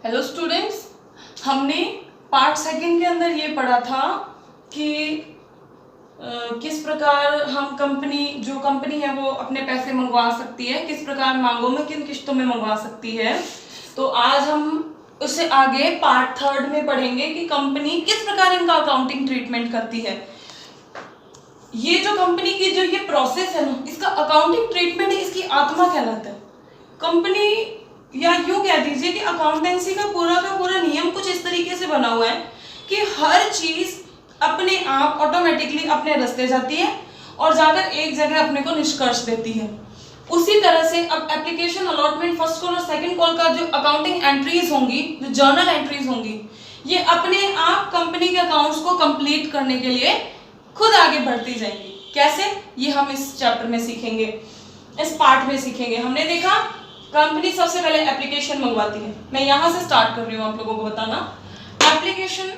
Hello students, हमने part second के अंदर ये पढ़ा था कि किस प्रकार हम जो कंपनी है वो अपने पैसे मंगवा सकती है, किस प्रकार मांगों में किन किश्तों में मंगवा सकती है। तो आज हम उससे आगे पार्ट थर्ड में पढ़ेंगे कि कंपनी किस प्रकार इनका अकाउंटिंग ट्रीटमेंट करती है। ये जो कंपनी की जो ये प्रोसेस है ना, इसका अकाउंटिंग ट्रीटमेंट इसकी आत्मा कहलाता है। कंपनी या यूं कह दीजिए कि अकाउंटेंसी का पूरा नियम कुछ इस तरीके से बना हुआ है कि हर चीज अपने आप ऑटोमेटिकली अपने रास्ते जाती है और जाकर एक जगह अपने को निष्कर्ष देती है। उसी तरह से अब एप्लीकेशन अलॉटमेंट फर्स्ट कॉल और सेकंड कॉल का जो अकाउंटिंग एंट्रीज होंगी, जो जर्नल एंट्रीज होंगी, ये अपने आप कंपनी के अकाउंट्स को कंप्लीट करने के लिए खुद आगे बढ़ती जाएंगी। कैसे, ये हम इस चैप्टर में सीखेंगे, इस पार्ट में सीखेंगे। हमने देखा कंपनी सबसे पहले एप्लीकेशन मंगवाती है। मैं यहां से स्टार्ट कर रही हूं आप लोगों को बताना। एप्लीकेशन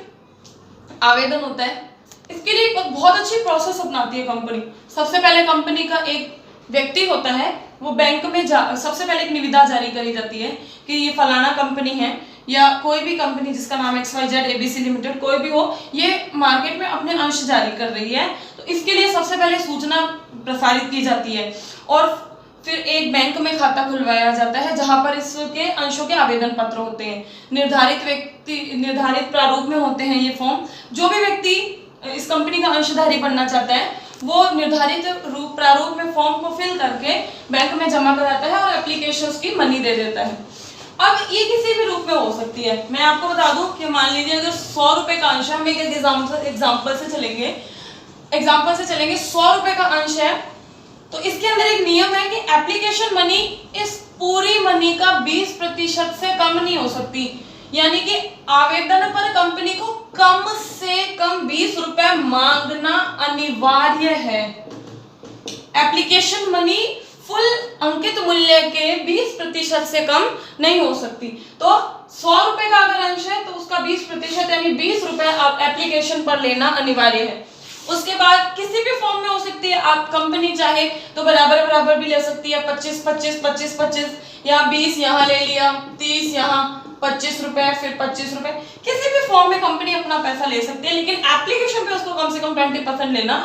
आवेदन होता है, इसके लिए एक बहुत अच्छी प्रोसेस अपनाती है कंपनी। सबसे पहले कंपनी का एक व्यक्ति होता है, वो बैंक में सबसे पहले एक निविदा जारी करी जाती है कि ये फलाना कंपनी है या कोई भी कंपनी जिसका नाम XYZ ABC लिमिटेड कोई भी हो, ये मार्केट में अपने अंश जारी कर रही है। तो इसके लिए सबसे पहले सूचना प्रसारित की जाती है और फिर एक बैंक में खाता खुलवाया जाता है जहां पर इसके अंशों के आवेदन पत्र होते हैं। निर्धारित प्रारूप में होते हैं ये फॉर्म। जो भी व्यक्ति इस कंपनी का अंशधारी बनना चाहता है वो निर्धारित प्रारूप में फॉर्म को फिल करके बैंक में जमा कराता है और एप्लीकेशंस की मनी दे देता है। अब ये किसी भी रूप में हो सकती है। मैं आपको बता दूं कि मान लीजिए अगर 100 रुपए का अंश है, हम एक एग्जाम्पल से चलेंगे 100 रुपए का अंश है, तो इसके अंदर एक नियम है कि एप्लीकेशन मनी इस पूरी मनी का 20% से कम नहीं हो सकती। यानी कि आवेदन पर कंपनी को कम से कम 20 रुपए मांगना अनिवार्य है। एप्लीकेशन मनी फुल अंकित मूल्य के 20% से कम नहीं हो सकती। तो 100 रुपए का अगर अंश है तो उसका 20% यानी 20 रुपए आप एप्लीकेशन पर लेना अनिवार्य है। उसके बाद किसी भी फॉर्म में हो सकती है, आप कंपनी चाहे तो बराबर भी ले सकती है, 25 या 20 यहाँ ले लिया, 30 यहाँ, 25 रुपए, फिर 25 रुपए, किसी भी फॉर्म में कंपनी अपना पैसा ले सकती है, लेकिन एप्लीकेशन पे उसको कम से कम 20% लेना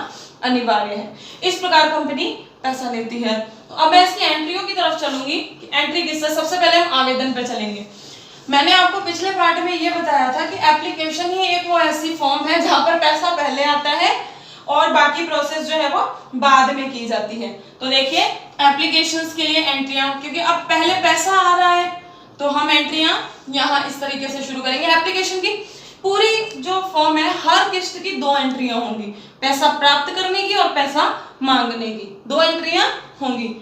अनिवार्य है। इस प्रकार कंपनी पैसा लेती है। तो अब मैं इसकी एंट्रियों की तरफ चलूंगी। एंट्री किससे, सबसे पहले हम आवेदन पे चलेंगे। मैंने आपको पिछले पार्ट में ये बताया था कि एप्लीकेशन ही एक वो ऐसी फॉर्म है जहां पर पैसा पहले आता है और बाकी प्रोसेस जो है वो बाद में की जाती है। तो देखिए एप्लीकेशंस के लिए एंट्रियां, क्योंकि अब पहले पैसा आ रहा है तो हम एंट्रियां यहाँ इस तरीके से शुरू करेंगे। एप्लीकेशन की पूरी जो फॉर्म है, हर किस्त की 2 एंट्रियां होंगी, पैसा प्राप्त करने की और पैसा मांगने की 2 एंट्रियां होंगी।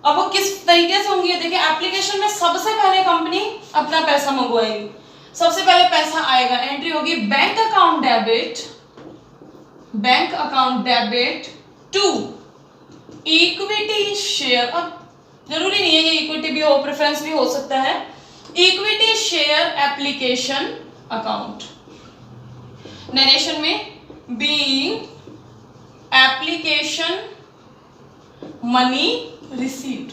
अब वो किस तरीके से होंगी, देखिए एप्लीकेशन में सबसे पहले कंपनी अपना पैसा मंगवाएगी। सबसे पहले पैसा आएगा, एंट्री होगी bank account debit to equity share. अब जरूरी नहीं है ये इक्विटी भी हो, प्रेफरेंस भी हो सकता है। Equity share application account, narration में बीइंग एप्लीकेशन मनी रिसीव्ड।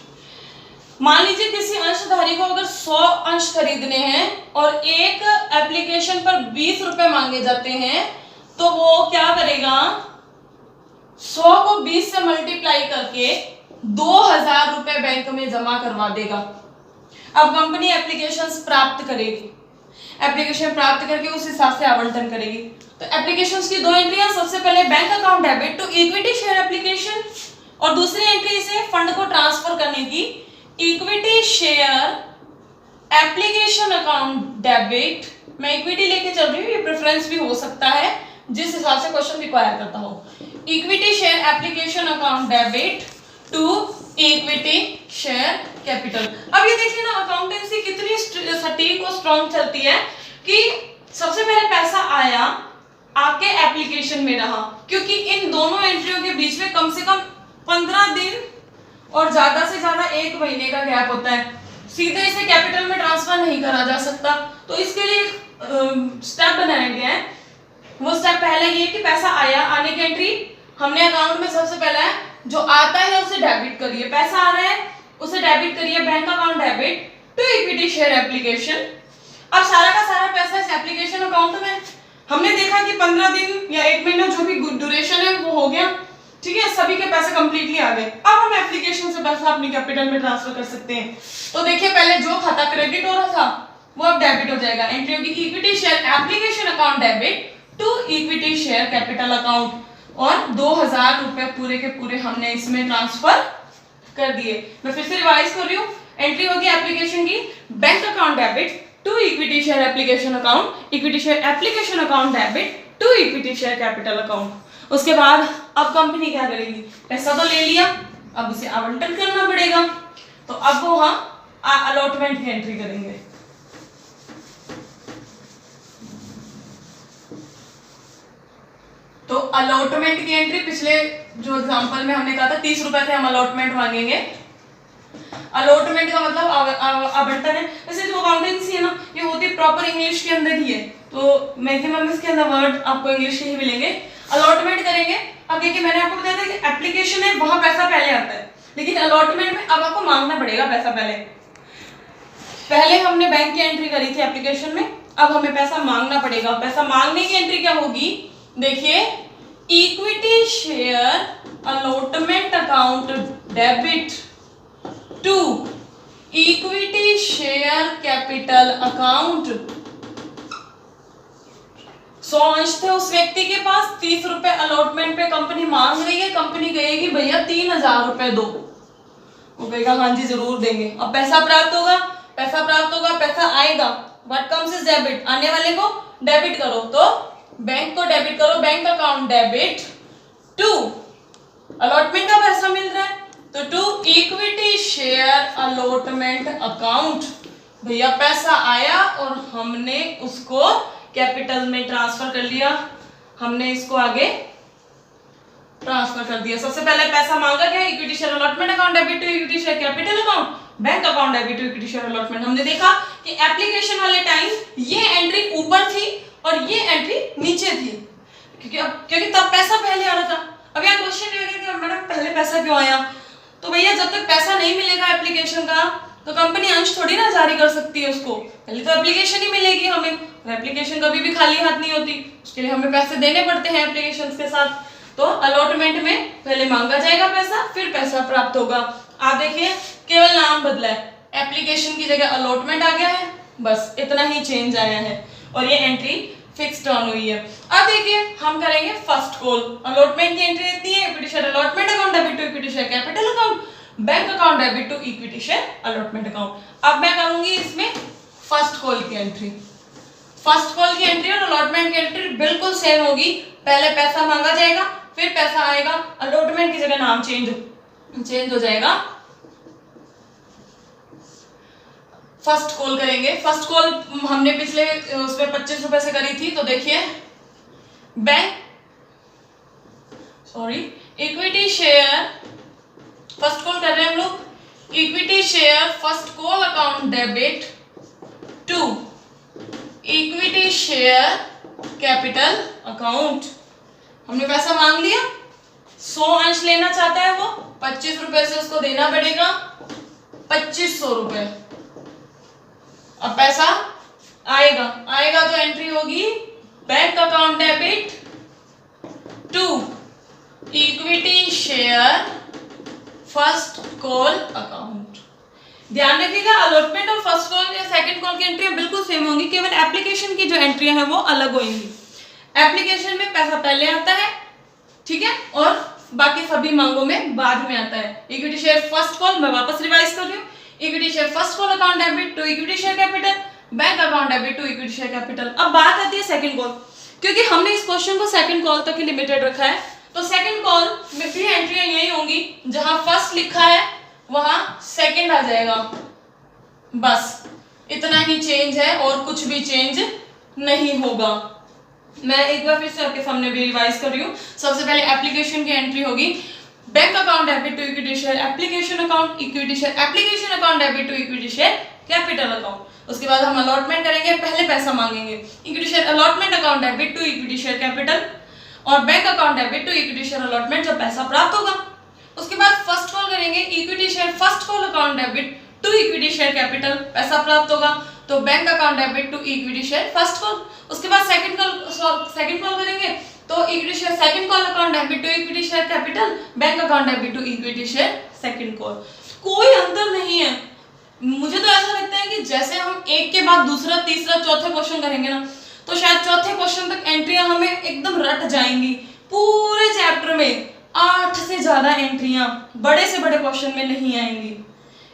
मान लीजिए किसी अंशधारी को अगर 100 अंश खरीदने हैं और एक एप्लीकेशन पर 20 रुपए मांगे जाते हैं, तो वो क्या करेगा, 100 को 20 से मल्टीप्लाई करके 2000 रुपए बैंक में जमा करवा देगा। अब कंपनी एप्लीकेशंस प्राप्त करेगी, एप्लीकेशन प्राप्त करके उस हिसाब से आवंटन करेगी। तो एप्लीकेशंस की 2 एंट्रियां, सबसे पहले bank account debit to equity share application और दूसरी एंट्री से फंड को ट्रांसफर करने की equity share application account debit. मैं इक्विटी लेके चल रही हूँ, ये प्रेफरेंस भी हो सकता है जिस हिसाब से क्वेश्चन रिक्वायर करता हो। Equity share application account debit to equity share capital. अब ये देखिए ना अकाउंटेंसी कितनी सटीक और स्ट्रॉन्ग चलती है कि सबसे पहले पैसा आया, आपके एप्लीकेशन में रहा, क्योंकि इन दोनों एंट्रियों के बीच में कम से कम 15 दिन और ज्यादा से ज्यादा 1 महीने का गैप होता है। सीधे इसे कैपिटल में ट्रांसफर नहीं करा जा सकता, तो इसके लिए स्टेप बनाया गया है। वो स्टेप पहले ये कि पैसा आया, आने की एंट्री हमने अकाउंट में सबसे पहला जो आता है उसे डेबिट करिए, पैसा आ रहा है उसे डेबिट करिए, bank account debit to equity share application. अब सारा का सारा पैसा इस एप्लीकेशन अकाउंट में, हमने देखा कि 15 दिन या 1 महीना जो भी ड्यूरेशन है वो हो गया, ठीक है, सभी के पैसे कंप्लीटली आ गए। अब हम एप्लीकेशन से पैसा अपनी कैपिटल में ट्रांसफर कर सकते हैं। तो देखिए पहले जो खाता क्रेडिट हो रहा था वो अब डेबिट हो जाएगा। एंट्री होगी equity share application account debit to equity share capital account, और 2000 रुपए पूरे के पूरे हमने इसमें ट्रांसफर कर दिए। मैं फिर से रिवाइज कर रही हूँ। एंट्री होगी एप्लीकेशन की bank account debit to equity share application account, equity share application account debit to equity share capital account. उसके बाद अब कंपनी क्या करेगी, पैसा तो ले लिया, अब उसे आवंटन करना पड़ेगा। तो अब वो वहां अलॉटमेंट की एंट्री करेंगे। तो अलॉटमेंट की एंट्री, पिछले जो एग्जांपल में हमने कहा था 30 रुपए थे हम अलॉटमेंट मांगेंगे। अलॉटमेंट का मतलब आवंटन है। वैसे जो अकाउंटेंसी है ना, ये होती है प्रॉपर इंग्लिश के अंदर ही है, तो मैक्सिमम इसके अंदर वर्ड आपको इंग्लिश के ही मिलेंगे। अलॉटमेंट करेंगे। अब देखिए मैंने आपको बताया था कि एप्लीकेशन है वहां पैसा पहले आता है, लेकिन अलॉटमेंट में अब आपको मांगना पड़ेगा पैसा। पहले हमने बैंक की एंट्री करी थी एप्लीकेशन में, अब हमें पैसा मांगना पड़ेगा। पैसा मांगने की एंट्री क्या होगी, देखिए equity share allotment account debit to equity share capital account. 100 अंश थे उस व्यक्ति के पास, 30 रुपए अलॉटमेंट पे कंपनी मांग रही है, कंपनी कहेगी भैया 3000 रुपए दो, वो कहेगा हाँ जी जरूर देंगे। अब पैसा प्राप्त होगा, पैसा आएगा, व्हाट कम्स इज डेबिट, आने वाले को डेबिट करो, तो बैंक को डेबिट करो, bank account debit to allotment का पैसा मिल रहा है तो to equity share allotment account. भैया पैसा आया और हमने उसको कैपिटल में ट्रांसफर कर लिया, हमने इसको आगे ट्रांसफर कर दिया। सबसे पहले पैसा मांगा गया equity share allotment account debit to equity share capital account, bank account debit to equity share allotment. हमने देखा कि एप्लीकेशन वाले टाइम ये एंट्री ऊपर थी और ये एंट्री नीचे थी, क्योंकि तब पैसा पहले आ रहा था। अब यहाँ क्वेश्चन ये कि मैडम पहले पैसा क्यों आया, तो भैया जब तक पैसा नहीं मिलेगा एप्लीकेशन का तो कंपनी अंश थोड़ी ना जारी कर सकती है उसको, पहले तो एप्लीकेशन ही मिलेगी हमें। एप्लीकेशन कभी भी खाली हाथ नहीं होती, उसके लिए हमें पैसे देने पड़ते हैं एप्लीकेशन के साथ। तो अलॉटमेंट में पहले मांगा जाएगा पैसा, फिर पैसा प्राप्त होगा। आप देखिए केवल नाम बदला है, एप्लीकेशन की जगह अलॉटमेंट आ गया है, बस इतना ही चेंज आया है और ये एंट्री फिक्स टर्न हुई है। अब देखिए हम करेंगे फर्स्ट कॉल। अलॉटमेंट की एंट्री इतनी है, equity share allotment account debit to equity share capital account, bank account debit to equity share allotment account. अब मैं करूंगी इसमें फर्स्ट कॉल की एंट्री। फर्स्ट कॉल की एंट्री और अलॉटमेंट की एंट्री बिल्कुल सेम होगी, पहले पैसा मांगा जाएगा, फिर पैसा आएगा, अलॉटमेंट की जगह नाम चेंज हो जाएगा। फर्स्ट कॉल करेंगे। फर्स्ट कॉल हमने पिछले उसमें 25 रुपए से करी थी, तो देखिए इक्विटी शेयर फर्स्ट कॉल कर रहे हैं हम लोग, equity share first call account debit to equity share capital account. हमने पैसा मांग लिया, 100 अंश लेना चाहता है वो, 25 रुपए से उसको देना पड़ेगा 2500 रुपए। अब पैसा आएगा तो एंट्री होगी bank account debit to equity share first call account. ध्यान रखिएगा अलॉटमेंट और फर्स्ट कॉल या सेकंड कॉल की एंट्री बिल्कुल सेम होंगी, केवल एप्लीकेशन की जो एंट्रियां हैं वो अलग होंगी। एप्लीकेशन में पैसा पहले आता है, ठीक है, और बाकी सभी मांगों में बाद में आता है। इक्विटी शेयर फर्स्ट कॉल, मैं वापस रिवाइज कर रही हूँ, equity share first call account debit to equity share capital, bank account debit to equity share capital. अब बात आती है सेकंड कॉल, क्योंकि हमने इस क्वेश्चन को सेकंड कॉल तक ही लिमिटेड रखा है, तो सेकंड कॉल में भी एंट्रियां यही होंगी, जहां फर्स्ट लिखा है वहां सेकंड आ जाएगा, बस इतना ही चेंज है और कुछ भी चेंज नहीं होगा। मैं एक बार फिर से आपके सामने भी रिवाइज कर रही हूँ। सबसे पहले एप्लीकेशन की एंट्री होगी bank account debit to equity share application account, equity share application account debit to equity share capital account. उसके बाद हम अलॉटमेंट करेंगे, पहले पैसा मांगेंगे, equity share allotment account debit to equity share capital और bank account debit to equity share allotment जब पैसा प्राप्त होगा। उसके बाद फर्स्ट कॉल करेंगे, equity share first call account debit to equity share capital, पैसा प्राप्त होगा। तो bank account debit to equity share first call. उसके बाद सेकंड कॉल करेंगे तो equity share second call account debit to equity share capital, bank account debit to equity share second call. कोई अंतर नहीं है। मुझे तो ऐसा लगता है कि जैसे हम एक के बाद दूसरा तीसरा चौथा क्वेश्चन करेंगे ना, तो शायद चौथे क्वेश्चन तक एंट्रियां हमें एकदम रट जाएंगी। पूरे चैप्टर में 8 से ज्यादा एंट्रियां बड़े से बड़े क्वेश्चन में नहीं आएंगी,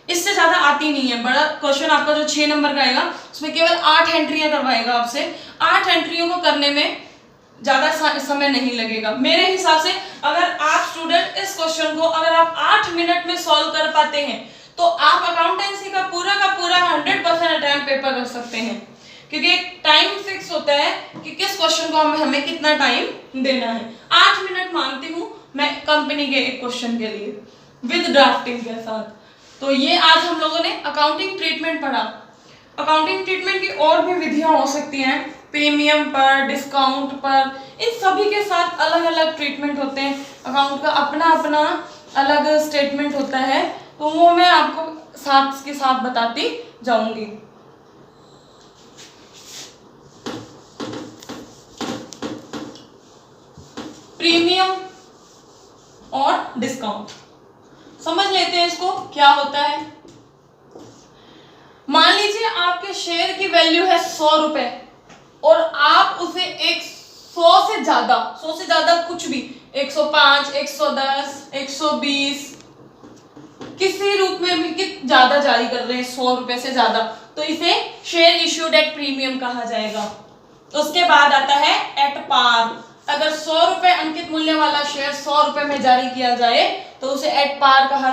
इससे ज्यादा आती नहीं है। बड़ा क्वेश्चन आपका जो 6 नंबर का आएगा उसमें केवल 8 एंट्रियां करवाएगा आपसे। 8 एंट्रियों को करने में ज्यादा समय नहीं लगेगा मेरे हिसाब से। अगर आप स्टूडेंट इस क्वेश्चन को अगर आप 8 मिनट में सॉल्व कर पाते हैं तो आप अकाउंटेंसी का पूरा 100% अटेम्प्ट पेपर कर सकते हैं, क्योंकि एक टाइम फिक्स होता है कि किस क्वेश्चन को हमें कितना टाइम देना है। 8 मिनट मानती हूँ मैं कंपनी के एक क्वेश्चन के लिए विद ड्राफ्टिंग के साथ। तो ये आज हम लोगों ने अकाउंटिंग ट्रीटमेंट पढ़ा। अकाउंटिंग ट्रीटमेंट की और भी विधियां हो सकती हैं, प्रीमियम पर, डिस्काउंट पर, इन सभी के साथ अलग अलग ट्रीटमेंट होते हैं। अकाउंट का अपना अपना अलग स्टेटमेंट होता है, तो वो मैं आपको साथ के साथ बताती जाऊंगी। प्रीमियम और डिस्काउंट समझ लेते हैं इसको क्या होता है। मान लीजिए आपके शेयर की वैल्यू है 100 रुपए और आप उसे 100 से ज्यादा कुछ भी 105, 110, 120 किसी रूप में भी ज्यादा जारी कर रहे हैं 100 रुपए से ज्यादा, तो इसे शेयर इश्यूड एट प्रीमियम कहा जाएगा। उसके बाद आता है एट पार। अगर 100 रुपए अंकित मूल्य वाला शेयर 100 रुपए में जारी किया जाए तो उसे एट पार कहा